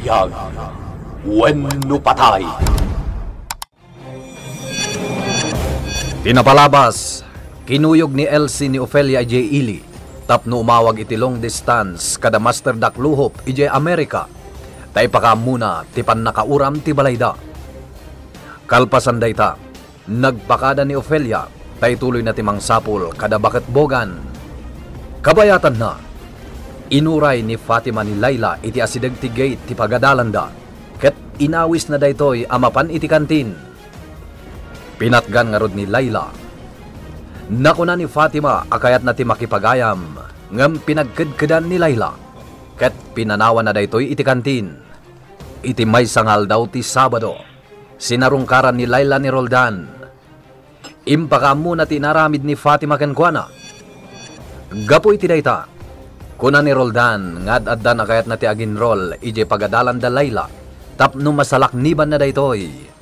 Biyag, wenno patay. Pinapalabas, kinuyog ni Elsie ni Ofelia J. Ili, tapno umawag iti long distance kada master dak luhop iti Amerika, tay pakamuna tipan nakauram ti balayda. Kalpasan dayta, nagpakada ni Ofelia, tay tuloy na timang sapul kada bakit bogan. Kabayatan na, inuray ni Fatima ni Layla iti asideg ti gate ti pagadalanda, ket inawis na daytoy amapan iti kantin. Pinatgan nga rod ni Layla. Nakuna ni Fatima akayat na ti makipagayam, ngam pinagkedkedan ni Layla, ket pinanawan na daytoy iti kantin. Iti may sangal daw ti Sabado, sinarungkaran ni Layla ni Roldan. Impakamu na tinaramid ni Fatima kenkwana. Gapo iti dayta, kuna ni Roldan ngad addan akayat na ti aginrol ije pagadalan da Layla, tapno masalakniban na daytoy.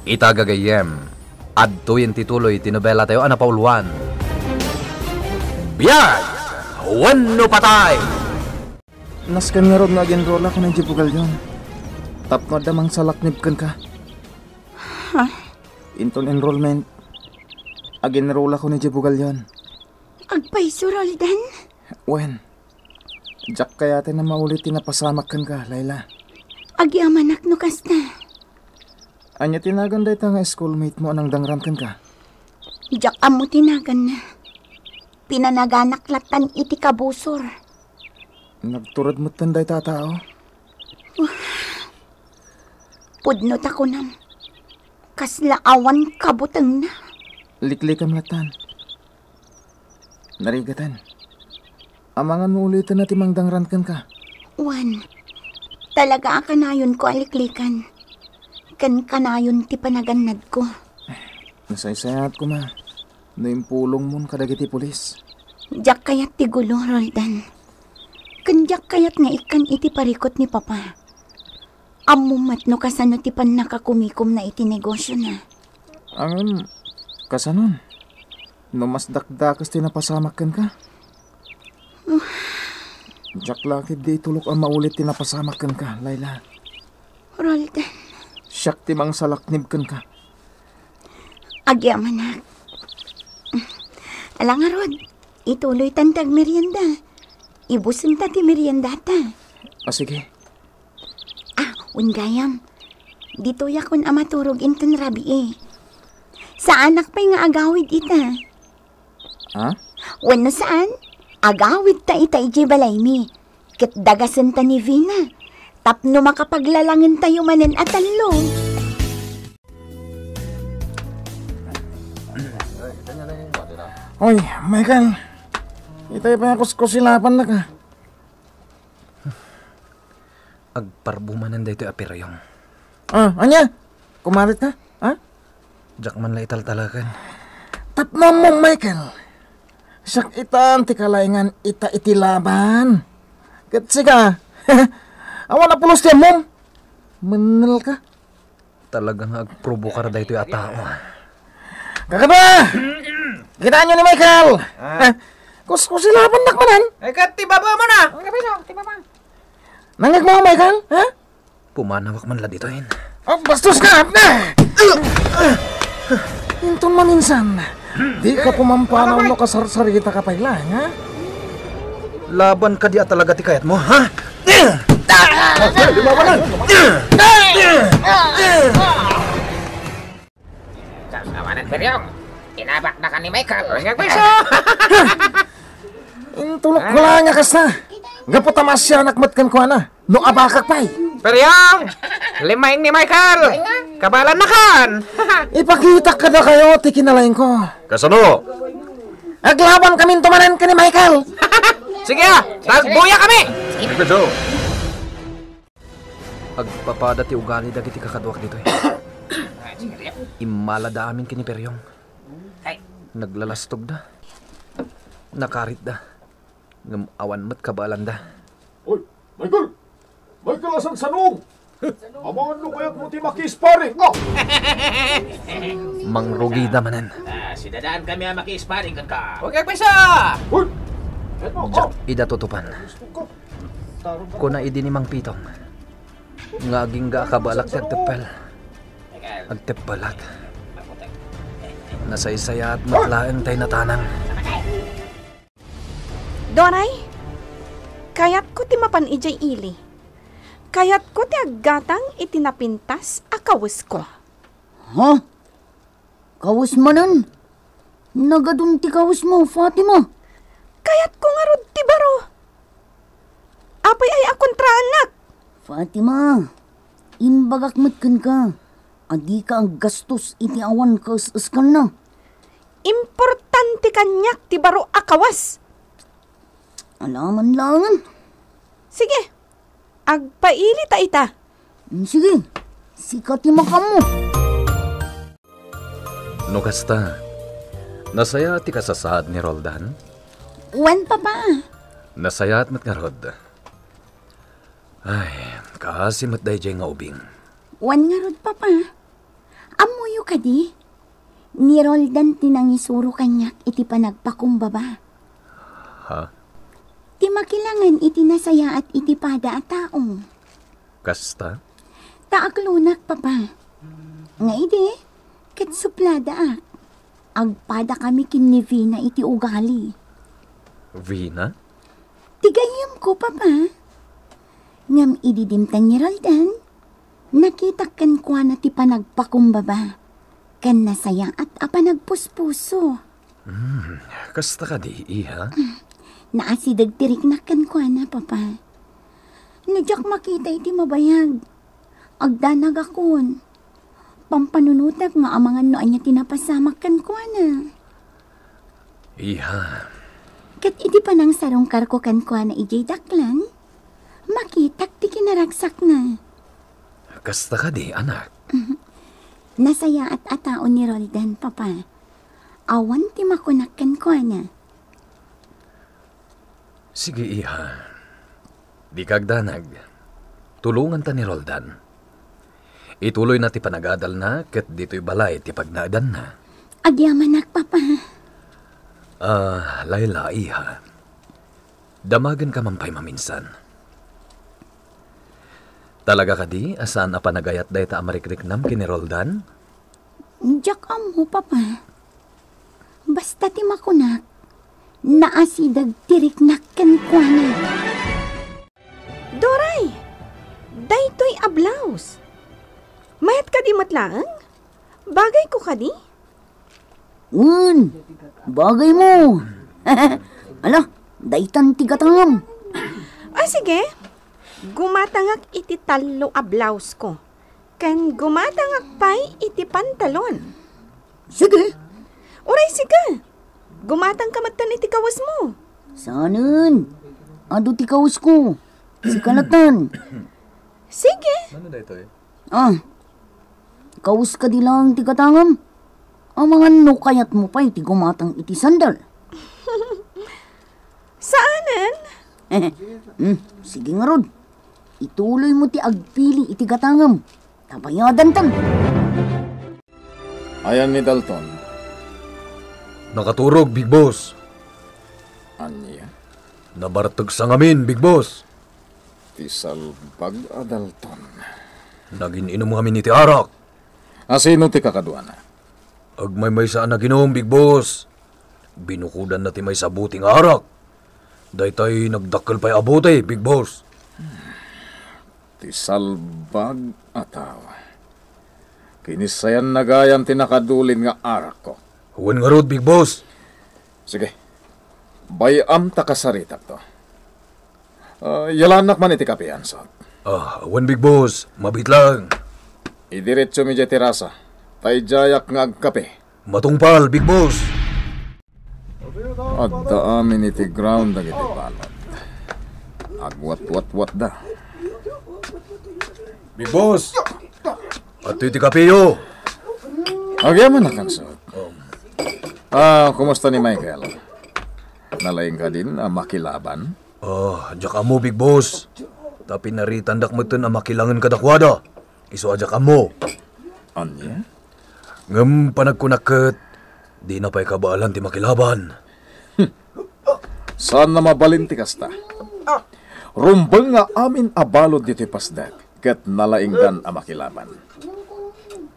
Itagagayem, adtuyin tituloy tinobela tayo anapauluan. Biyag, wenno patay! Naskan nga rod nga aginrola ko ng jibugal yon. Tapno damang salaknibkan ka. Ha? Inton enrollment, aginrola ko ng jibugal yon. Agpaiso, Roldan? Wen, jak kaya na maulit tinapasamak kan ka, Layla. Agyamanak no kasta. Anya tinagan day ta nga schoolmate mo anang dangran kan ka. Jak amo tinagan na. Pinanaganak latan iti kabusor. Nagturad mo tanday ta tao. Pudnot ako nam. Kaslaawan kabutang na. Liklikam latan. Narigatan. Amangan mo ulitin na timang dangran kan ka. Wan, talaga akanayon ko aliklikan. Kan kanayon ti panaganad ko. Nasaysayat ko ma. Naimpulong mo kadagiti pulis. Jak kayat ti gulo, Roldan. Kan jak kayat nga ikan iti parikot ni Papa. Amumat no kasano ti pan nakakumikom na iti negosyo na. Ang kasanon? No mas dakdakas tinapasamakan ka? Jak lakid di tulok ang maulit tinapasamakan ka, Layla. Roldan. Siyak timang salaknibkan ka. Agyamanak. Alang nga Rod, ituloy tantag merienda. Ibusin ta ti merienda ta. Sige. Ungayam. Dito yakon amaturog inton rabi eh. Sa anak pa'y nga agawid ita. Ha? Wano saan? Agawid ta ita iji balay mi. Ket dagasan ta ni Vina. Tapno makapaglalangin tayo manen at talo. Oy, Michael. Itay pa ako kusilapan na ka. Agparbumanan daytoy apirayong. Anya? Kumarit ka? Ha? Jak man la italtalakan. Tapno mo, Michael. Siyak ita antikalaingan ita itilaban. Katsiga. Awan na pulos tiyan mom. Menel ka. Talagang agprovokar daytoy a tao. Kakaba! Kitaan nyo ni Michael. Kusilapan nakmanan. Ay kat, tibaba mo na. Tibaba. Nangag mo, Michael? Ha? Pumanawak man la ditoin. Bastos ka! Inton maminsan. Di ka pumampanaw no kasarsarita ka pa ilang, ha? Laban ka di talaga ti kayat mo, ha? Kawanan Beryong, inabak na ka ni Michael. Ngag piso. Intulok ko lang nga kasta. Gapot tamasya nakmatkan ko na. No abakak pa'y. Beryong, limain ni Michael. Kabalan na kan. Ipakita ka na kayo, tikinalain ko. Kasano? Aglaban kami tumanan ka ni Michael. Sige tagbuya kami. Nagpeso. Agpapada ti ugali dagiti kakaduak dito eh. Imalada amin kini Peryong. Naglalastog da. Nakarit da. Ngam awan mat kabalan da. Oy, Michael! Michael, asang sanong! Amangan lo kaya't mo ti makisparing! Mangrugi da manan. Sidadaan kami ang makisparing kan ka. Huwag kang piso. Uy! Jak ida tutupan. Kuna idi ni Mang Pitong. Ngaging ga kabalak ti agtepel. Agtepelat. Nasaysaya at matlaeng tay natanang. Doray, kayat ko ti mapan ijay ili. Kayat ko ti aggatang itinapintas akawis ko. Ha? Kawis manan? Nagadun ti kawis mo, Fatima. Kayat ko nga rod ti baro. Apay ay akontra anak. Fatima, imbagak matkan ka. Adi ka ang gastos iti awan ka uskan na. Importante kanyak ti baro akawas. Alaman langan. Sige, agpaili ta ita. Sige, sikat ti makam mo. No kasta, nasaya ti kasasad ni Roldan. Wan, Papa. Nasaya at matngarod. Ay, kaasimat day jay nga ubing. Wan nga rod, Papa. Amuyo ka di. Ni Roldan tinangisuro kanyak iti panagpakumbaba. Ha? Ti makilangan iti nasaya at iti pada at taong. Kasta? Taaklunak, Papa. Nga ide, ket suplada ak. Agpada kami kin ni Vina iti ugali. Vina? Tigayam ko, Papa. Ngam ididimtan ni Roldan. Nakitakan ko na ti panagpakumbaba. Kan nasaya at apanagpuspuso. Kasta ka di, iha? Naasidag tiriknakan ko na, Papa. Nadyak makita iti mabayag. Agdanag akon. Pampanunutak nga amangan noan niya tinapasamakan ko na. Iha. Kat iti panang sarong karko kan ko na ijay daklan. Makitak ti kinaragsak na. Kasta ka di, anak? Nasaya at ataon ni Roldan, Papa. Awan ti makunakan ko na. Sige, iha. Di kagdanag. Tulungan ta ni Roldan. Ituloy na ti panagadal na, ket dito'y balay ti pagnaadan na. Agyamanak, Papa. Layla, iha. Damagan ka mampay maminsan. Talaga ka di, asan a panagayat day ta amarikriknam kini Roldan? Diyak mo, Papa. Basta ti makunak. Naasidag tiriknakan ko na. Doray, daytoy ablaws. Mayat ka di matlaang? Bagay ko ka di? Bagay mo. Ala, daytan ti katangam. Sige. Gumatangak iti talo ablaws ko. Kan gumatangak pa'y iti pantalon. Sige. Uray, sige. Gumatang kamatan iti kawas mo. Sanan? Ado ti kawas ko. Si kalatan. Sige. Ano da ito eh? Kawas ka di lang ti katangam. Ang mga no kayat mo pa iti gumatang iti sandal. Saanan? Sige nga rod. Ituloy mo ti agpili iti katangam. Tabayadan tan. Ayan ni Dalton. Nakaturog, Big Boss. Anya? Nabartag sa ngamin, Big Boss. Ti salbag a Dalton. Naging inom kami ni ti Arak. Sino ti kakaduana? Agmay-may saan naginom, Big Boss. Binukudan na ti may sabuting Arak. Daytay nagdakkel pa'y abote, Big Boss. Ti salbag atawa. Kinisayan nagayam ti nakadulin nga arak ko. Huwag nga rod, Big Boss. Sige. Bayam ta kasaritak to. Yalanak man iti kapian sa. Huwag, Big Boss. Mabit lang. Idiretso mi jay terasa. Tay jayak nga agkape. Matungpal, Big Boss. At daamin iti ground na iti balot. Agwat-wat-wat da. Big Boss. At iti kapeyo. Agyaman na kansot. Kumusta ni Michael? Nalaing ka din makilaban? Diyak mo, Big Boss. Tapi naritandak mo ito na makilangan kadakwada. Iso adyak mo. Anya? Ngam panagkunakit, di na pa'y kabaalan ti makilaban. Saan na mabalinti kasta? Rumbal nga amin abalod dito pasdak. ket nalaingdan amakilaban.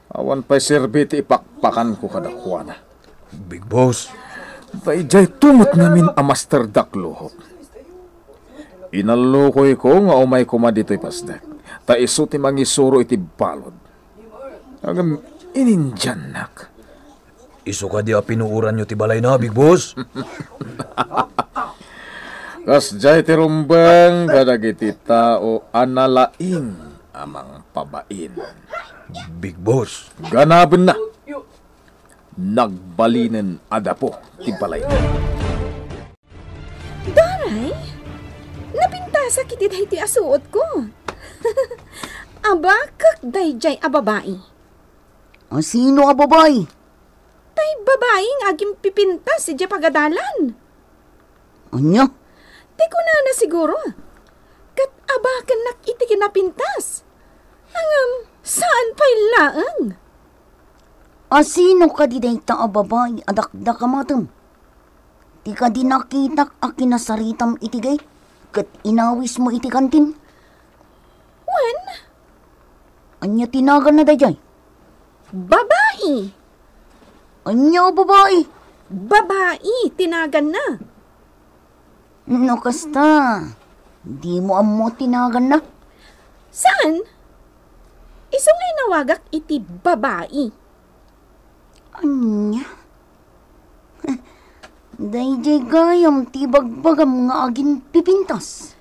Awan pa'y serbiti ipakpakan ko kadakwana. Big boss. Dayjay tumot namin a Master Dakluhop. Inalukoy ko nga umay kuma dito'y pasdak. Ta iso ti mangisuro iti balod. Agam ininjanak. Iso ka di a pinuuran nyo ti balay na, Big boss. Kas jay ti rumbang kadagiti tao analaing amang pabain. Big boss. Ganaben na. Nagbalinen adapo ti balay. Daray, napintasa kiti dahi ti asuot ko. Aba, kak dayjay a babae. Sino a babay? Tay babae nga aging pipintas si Diya pagadalan. Anya? Di ko na siguro. Kat abakan nak iti kinapintas. Hangam, saan pa'y laang? Sino ka di dahi ta a babay adakda ka matam? Di ka di nakitak a kinasaritam iti gay? Kat inawis mo iti kantin? Wen, Anya tinagan na dayjay? babae. Anya babae? Babae, tinagan na. No kasta. Di mo amo tinagan na. Saan? Iso ngay nawagak iti babae. Anya? Dayjay gayam ti bagbagam nga agin pipintas.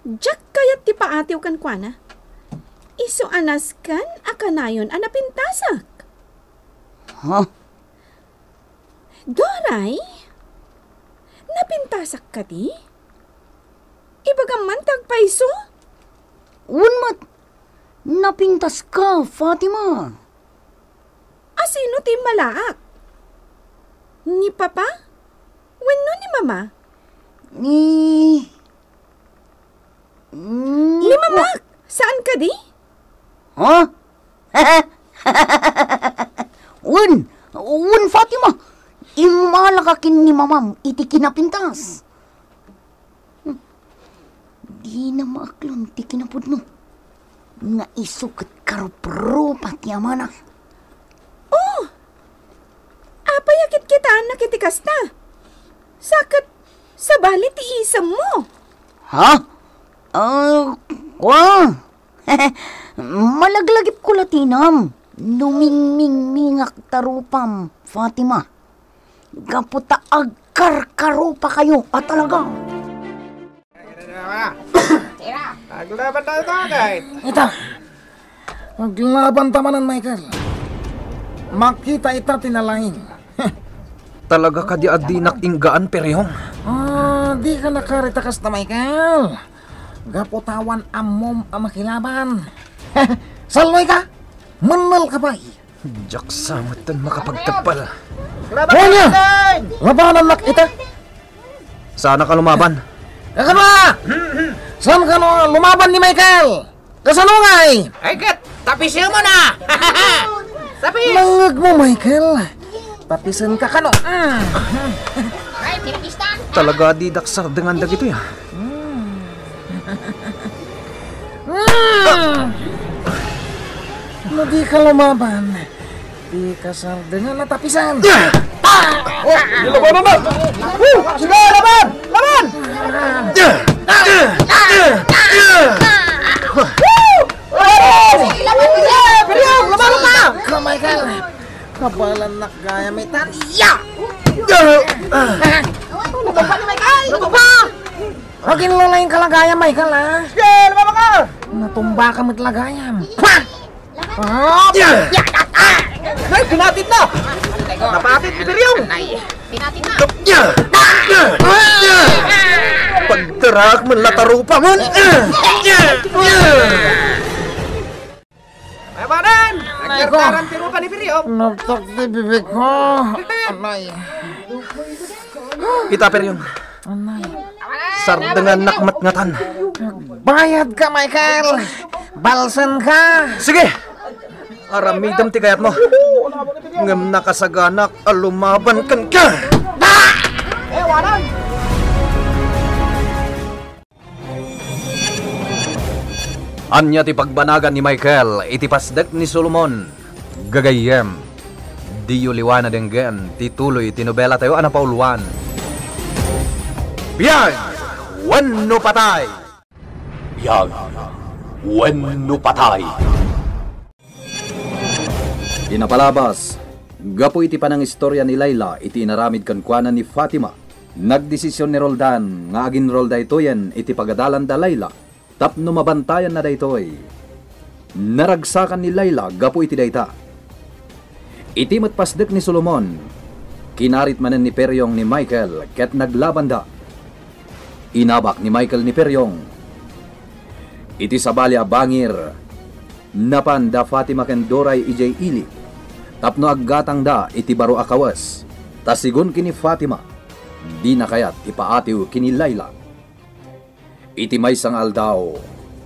Diyak kayat ti paatiw kan kwa na. Iso anas kan akanayon anapintasak. Ha? Doray? Napintasak ka di? Ibagam tagpaiso? Unmat, napintas ka, Fatima. Asino ti malaak? Ni papa? Wenno ni mama? Ni mama? Saan ka di? Ha? Un, Fatima. Imalakakin ni mamam, iti kinapintas. Di na maaklon, ti kinapudno. Nga isukat karup-rupa ti amana. Oh! Apayakit kita nakitikas na. Sakit sa bali ti isam mo. Ha? Malaglagip ko latinam. Numingming-mingak tarupam, Fatima. Gaputa agkar-karupa kayo, at talaga. Naglaban tayo guys. Ita, maglaban tamanan, Michael. Makita ita tinalaing. Talaga ka di adinak inggaan, Peryong. Di ka nakaritakas na, Michael. Gaputawan amom amakilaban. Salway ka, manal ka ba? Diyak samatan makapagtapal. Honya! Labanan nak ita. Sana ka lumaban. Kakan ba? Saan ka no lumaban ni Michael? Kasalungay! Ay kat, tapisin mo na. Tapis. Langag mo, Michael. Tapisan ka kano. Ay, pinakistan. Talaga di daksar dengan dagito ya. No di ka lumaban. Di ka sar dengan natapisan. Labanan na! Sige, laban! Laban! Laban ka! Ka, Michael. Kabalan nak gaya may tariya. Lupa ni Michael! Lupa! Huwag inulalayin ka lagaya, Michael, ha? Sige, laban ka! Natumba ka mit lagayam. Ay, pinatid na! Napatid ni Peryong! Ay, pinatin na. Pagdarak man latarupa man. Ay, banan! Nagkartaran tiro pa ni Piryong. Nagtak di bibig ko. Anay. Ita, Peryong. Anay. Sar dengan nakmat-ngatan. Bayad ka, Michael. Balsan ka. Sige! Aramidam ti kayat mo. Ngam nakasaganak alumaban kan ka. Anya ti pagbanagan ni Michael, iti pasdek ni Solomon. Gagayem, diyo liwana denggen, tituloy tinobela tayo anapauluan. Biyag, wenno patay! Biyag, wenno patay! Inapalabas, gapo iti panang istorya ni Layla, iti inaramid kankwanan ni Fatima. Nagdesisyon ni Roldan, nga agin rolda itoyen, iti pagadalan da Layla, tapno mabantayan na daytoy. Naragsakan ni Layla, gapo iti dayta. Iti matpasdek ni Solomon, kinarit manen ni Peryong ni Michael, ket naglaban da. Inabak ni Michael ni Peryong. Iti sabalya bangir, napan da Fatima ken Doray ijay ili, tapno aggatang da iti baro akawas, tasigon kini Fatima, di na kayat ipaatiw kini Layla. Iti may sang aldaw,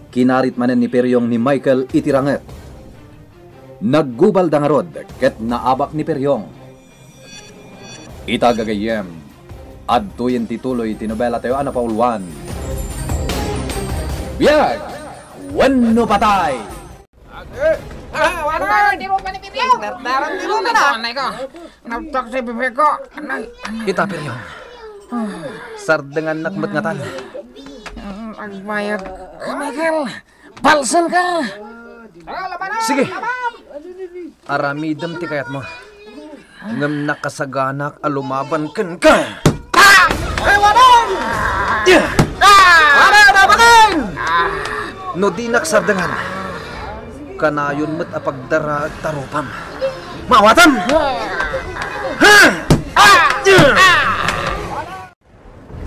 kinarit manen ni Peryong ni Michael iti ranget. Naggubal da nga rod, ket naabak ni Peryong. Itagagayem, adtuyen tituloy tinobela tayo anapauluan. Biyag, wenno patay! Di mo pa ni Peryong. Dardaran di mo na. Anay ko. Nagtak si bibig ko. Anay. Kita Peryong. Sardengan nakmat nga talo. Agbayad. Michael, balsan ka. Sige. Aramidem ti kayat mo. Ngam nakasaganak alumaban ken ka. Wanong! Nabakin! No di naksardengan. Kanayon met apagdara at tarupam. Mawatan!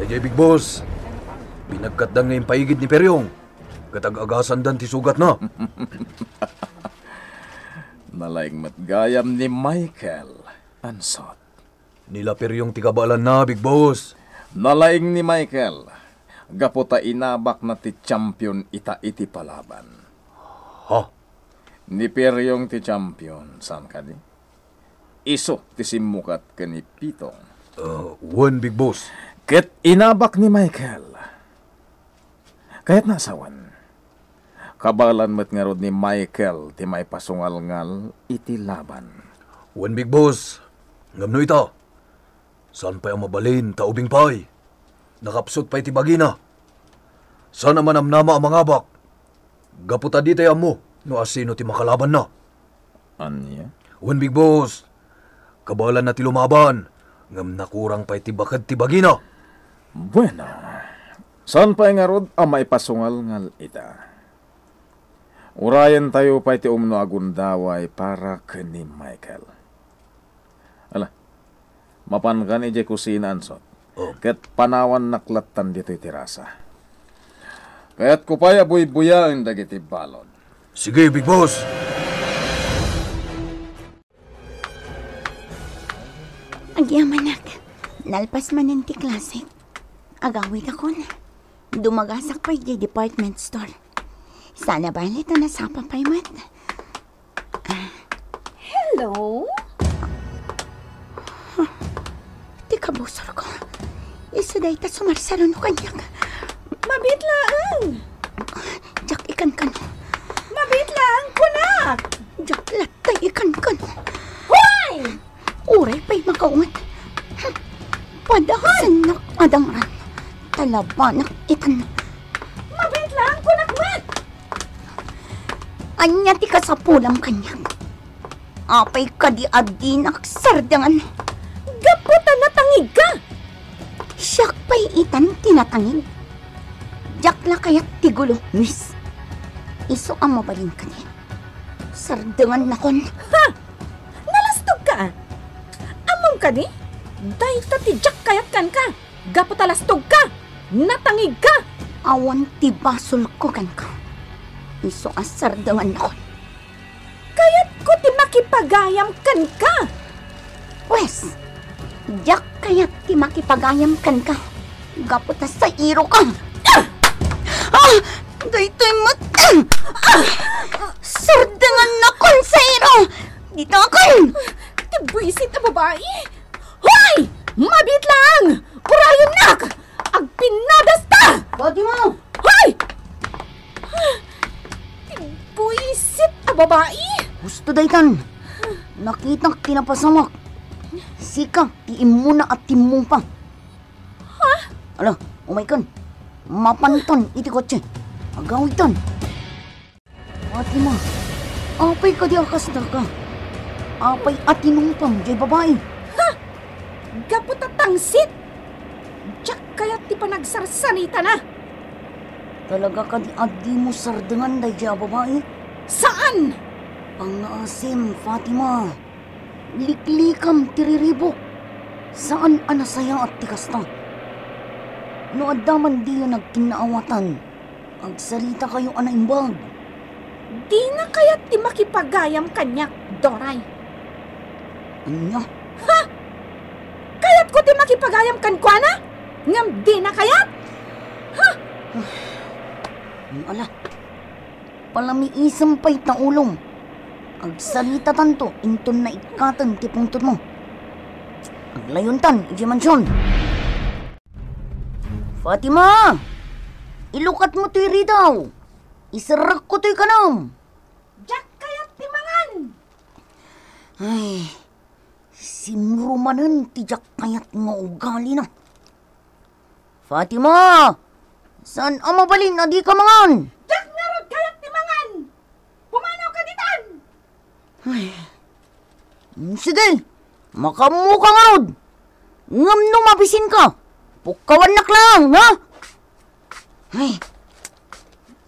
Dajay Big Boss, binagkatdan ngayong paigid ni Peryong. Katag-agasan dan ti sugat na. Nalaing matgayam ni Michael. Ansot. Nila Peryong tigabalan na, Big Boss. Nalaing ni Michael. Gaputa inabak na ti champion ita-iti palaban. Ha? Ni Peryong ti champion. Saan ka di? Iso ti simukat ka ni Pitong. One Big Boss. Ket inabak ni Michael. Kaya't nasawan. Kabalan met nga rod ni Michael ti may pasungal-ngal iti laban. One Big Boss. Ngam no ita. Saan pa ang mabalin taubing pay? Nakapsot pa iti bagina. Saan naman amnama ang mga bak? Gaputa di tayo mo no asino ti makalaban na. Anya? One Big Boss. Kabalan na ti lumaban. Ngam nakurang pa iti bakad ti bagina. Bueno. Saan pa nga rod ang may pasungal-ngal ita? Urayan tayo pa iti umno agundaway para kini Michael. Ala, mapan ka ni kusina ansot. Ket panawan naklatan dito tirasa. Kaya't kupaya buy-buya ang dagiti balod. Sige, Big Boss. Agyamanak, nalpas man ti klase. Agawid ako na. Dumagasak pa di department store. Sana ba nito nasapa pa yung mat? Hello? Di kabusor ko. Iso dahi ta sumarsaro no kanyak. Mabitlaan! Jak ikan kan. Mabitlaan ko na! Jak latay ikan kan. Hoy! Uray pa'y makaungat. Padahasan nak adangran. Talabanak ikan. Mabitlaan ko na kumat! Anya ti kasapulam kanyak. Apay ka di adinak sardangan. Gaputa na tangig ka! Siyak pa'y itan tinatangig. Jakla kaya't tigulo, miss. Iso ang mabalin ka niya. Sardangan na kon. Ha! Nalastog ka! Amam ka di? Dahil ta ti jak kayat kan ka! Gaputa lastog ka! Natangig ka! Awan ti basol ko kan ka. Iso ang sardangan na kon. Kaya't ko ti makipagayam kan ka! Wes, jak kaya't ti makipagayam kan ka. Gaputa sa iro ka. Daytoy mat. Sardangan na kon sa iro. Dito kon. Ti buisit na babae! Hoy! Mabit lang! Urayon nak! Agpinadas ta! Body mo! Hoy! babae? Gusto daytan. Nakitak tinapasamak. Sika, tiim mo na at timong pa. Ha? Ala, umaykan. Mapanton iti kotse. Agawitan. Fatima, apay ka di akas na ka. Apay at tinumpam, jay babae. Ha? Gapot at tangsit. Diyak kaya't ti panagsarsanita na. Talaga ka di adi mo sardangan day jay babae. Saan? Pangasim, Fatima. Liklikam tiriribok. Saan anasaya at tikas na? No adaman di yun nagkinaawatan. Agsalita kayo anaimbag. Di na kaya't ti makipagayam kanyak, Doray. Anya? Ha? Kaya't ko ti makipagayam kan kwa na? Ngam di na kaya't? Ha? Ala. Palamiisam pa'y taulong. Agsalita tanto, inton na ikatan ti pungtot mo. Aglayon tan, iji mansyon. Fatima! Ilukat mo to'y ridaw. Isarak ko to'y kanam. Diyak kaya't ti mangan. Ay, simrumanan ti jak kayat nga ugali na. Fatima! Saan ang mabalin na di ka mangan? Diyak nga rod kaya't ti mangan. Pumanaw ka ditan. Ay, sige, makamuka nga rod. Ngam nung mabisin ka. Pukawanak lang, ha? Ay,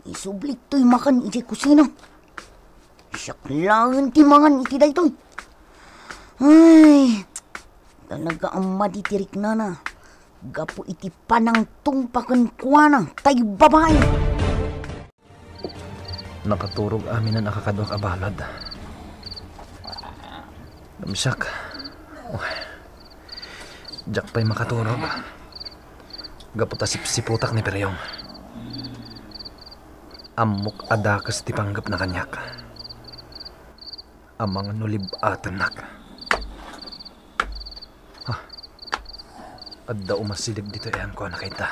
isublik to'y makan iti kusina. Siyak lang timangan iti daytoy. Ay, talaga ang maditirik na na. Gapo iti panang tungpakan kuwana, tay babae. Nakaturog amin na nakakadwak abalad. Damsyak. Diyak pa'y makaturog. Gaputa sipsiputak ni Peryong. Amok adakas ti panggap na kanyak. Amang nulibatan nak. Adda umasilig dito yan ko nakita.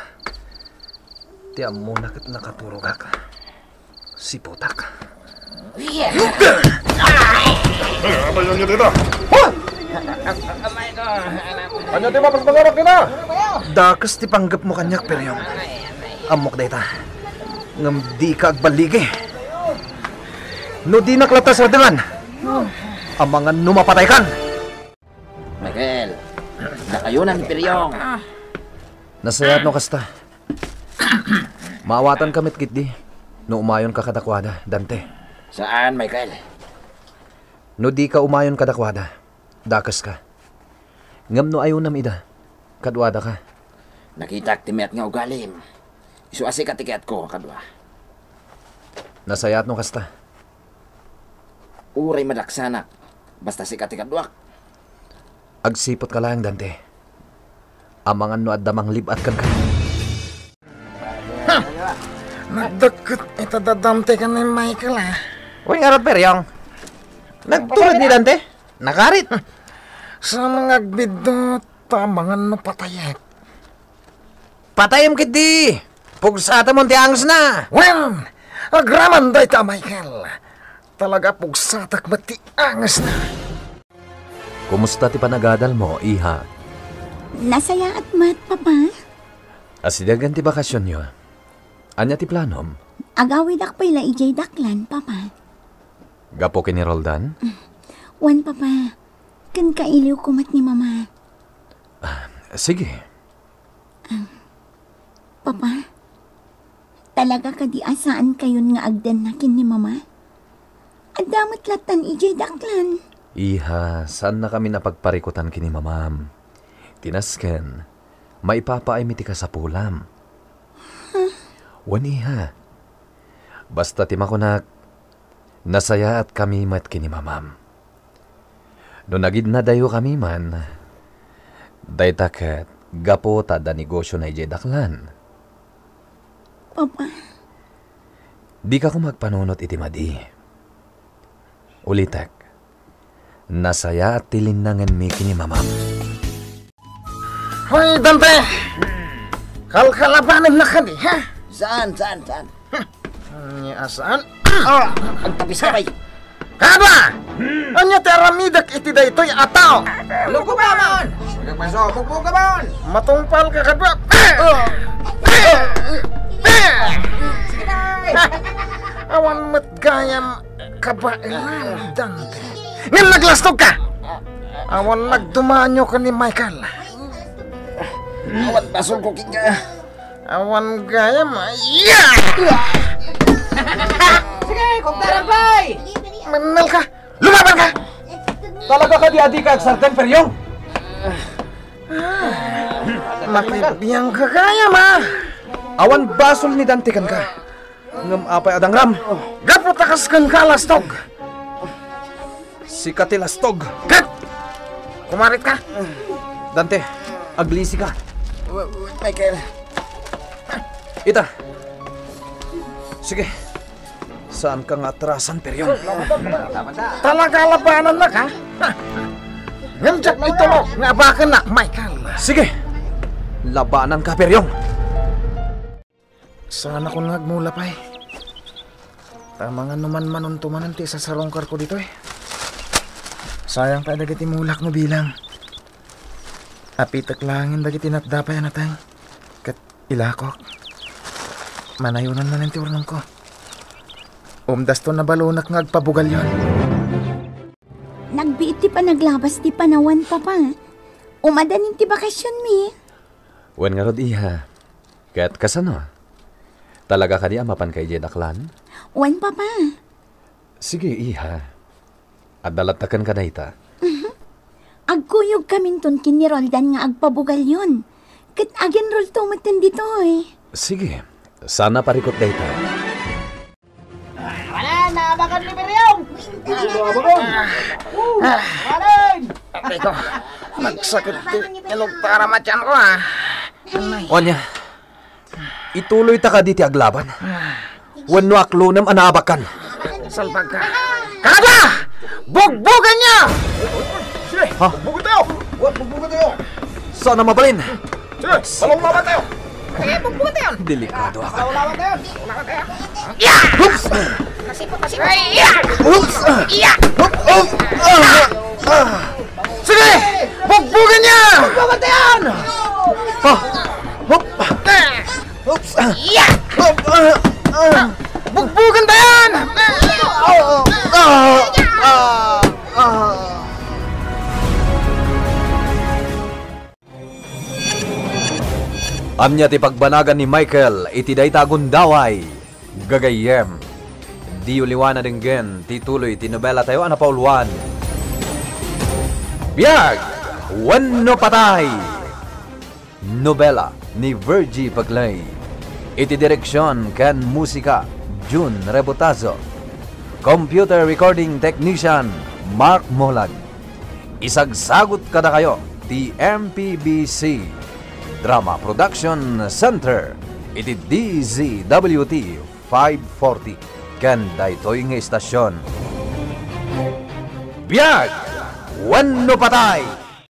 Ti amo nakaturog ak. Siputak. Apa yang nyo dito? Kanya di ba pangarap kita? Dakas ti panggap mo kanyak Peryong. Amok data. Ngam di ka agbaligi. No di naklatas sa dengan. Amangan numapatay kan. Michael, nakayunan ni Peryong. Nasayat no kasta. Maawatan kamit kitdi. No umayon ka kadakwada, Dante. Saan, Michael? No di ka umayon kadakwada, dakas ka. Ngam no ayon nam ida, kadwada ka. Nakita timet nga ugalim. Isuasi ka tiket ko, kadwa. Nasayat no kasta. Uray madaksanak. Basta si katikadwak. Agsipot ka lang, Dante. Amangan no addamang libat kan ka. Nagdakot ito dadante ka ni Michael, ha? Uy, ngarot Peryong. Nagtulad ni Dante. Nakarit. Sa mga bidot, tamangan no patayek. Patayam kitdi. Pugsata mo ti angs na. Well, agraman day ta, Michael. Talaga pugsatak mati angas na. Kumusta ti panagadal mo, iha? Nasaya at mat, papa. Asidagan ti bakasyon nyo. Anya ti planom? Agawid ak pala ijay daklan, papa. Gapo kini Roldan? Wan, papa. Kan kailiw kumat ni mama. Sige. Papa, talaga ka di asaan kayon nga agdan nakin ni mama? Adamot latan ijay daklan. Iha, saan na kami napagparikutan kini mamam? Tinasken, maipapaimiti ka sa pulam. Waniha. Basta timakunak, nasaya at kami mat kini mamam. No nagid na dayo kami man, daytaket, gapo tada negosyo na ijay daklan. Papa, Di ka ko magpanunot iti madi. Ulitek, nasaya at tilinangan mi kini mamam. Hoy, Dante! Kalkalabanin na ka di, ha? Saan? Asaan? Ang tapis ka kay. Kada! Anya ti aramidak iti daytoy ataw. Luko ba man? Magpasok, bugbo ka man. Matungpal ka kadwa. Awan matgayam kabailan Dante. Ngam naglastog ka. Awan nagdumanyo ka ni Michael. Awan basol ko kika. Awan gayam. Yeah! Sige, kung tarabay. Manal ka. Lumaban ka. Talaga ka di adika ang sarteng peryong? Makibiyang ka gayam ha. Awan basol ni Dante kan ka. Ngam apay adangram. Gapot akas kan kalastog. Si Katilastog. Kat! Kumarit ka. Dante, aglisi ka. Michael. Ita. Sige. Saan ka nga atrasan, peryong? Talaga labanan na ka. Ngamjak ito mo. Nga baka nak, Michael. Sige. Labanan ka, peryong. Sana ko nagmula pa eh. Tama nga naman manuntumanan ti sa sarongkar ko dito eh. Sayang pa dagiti mulak no bilang. Apitak langin dagiti natdapay anatay. Kat ilakok. Manayunan na nanti urnong ko. Umdas to na balunak nga agpabugal yon. Nagbiit ti pa naglabas ti panawan, papa. Umadanin ti bakasyon mi. Wen nga rod iha. Kaya't kasano? Talaga ka di amapan kay Jedaklan? Wan, papa. Sige, iha. At dalatakan ka na ita. Agkuyog kaminton kin ni Roldan nga agpabugal yon. Kat agin rol tumatan dito eh. Sige, sana parikot na ita. Wala, nabakan ni Peryong. Atay ko. Nagsakit ti inugtara matyan ko ha. Onya, ituloy ta ka diti aglaban. Wano aklunam anabakan. Salpag ka. Kada! Bugbugan niya! Ha? Bugbugan tayo! Bugbo tayo. Sana mabalin. Sige, balong laban tayo! Sige, bugbo tayo. Delikado ako. Ulawan tayo. Ulawan tayo. Oops! Kasipot. Yeah! Oops! Yeah! Sige! Bugbugan niya! Bugbo tayo. Ha? Hop! Oops! Yeah! Bugbugan tayo! Anya ti pagbanagan ni Michael iti dayta gundaway. Gagayem. Di uliwana denggen tituloy ti nobela tayo ana pauluan. Biyag! Wano patay! Nobela ni Virgie Paglay. Iti direksyon kan musika June Rebotazo. Computer recording technician Mark Molag. Isagsagot kada kayo ti MPBC Drama Production Center iti DZWT 540 ken daytoy nga istasyon. Biyag! Wano patay!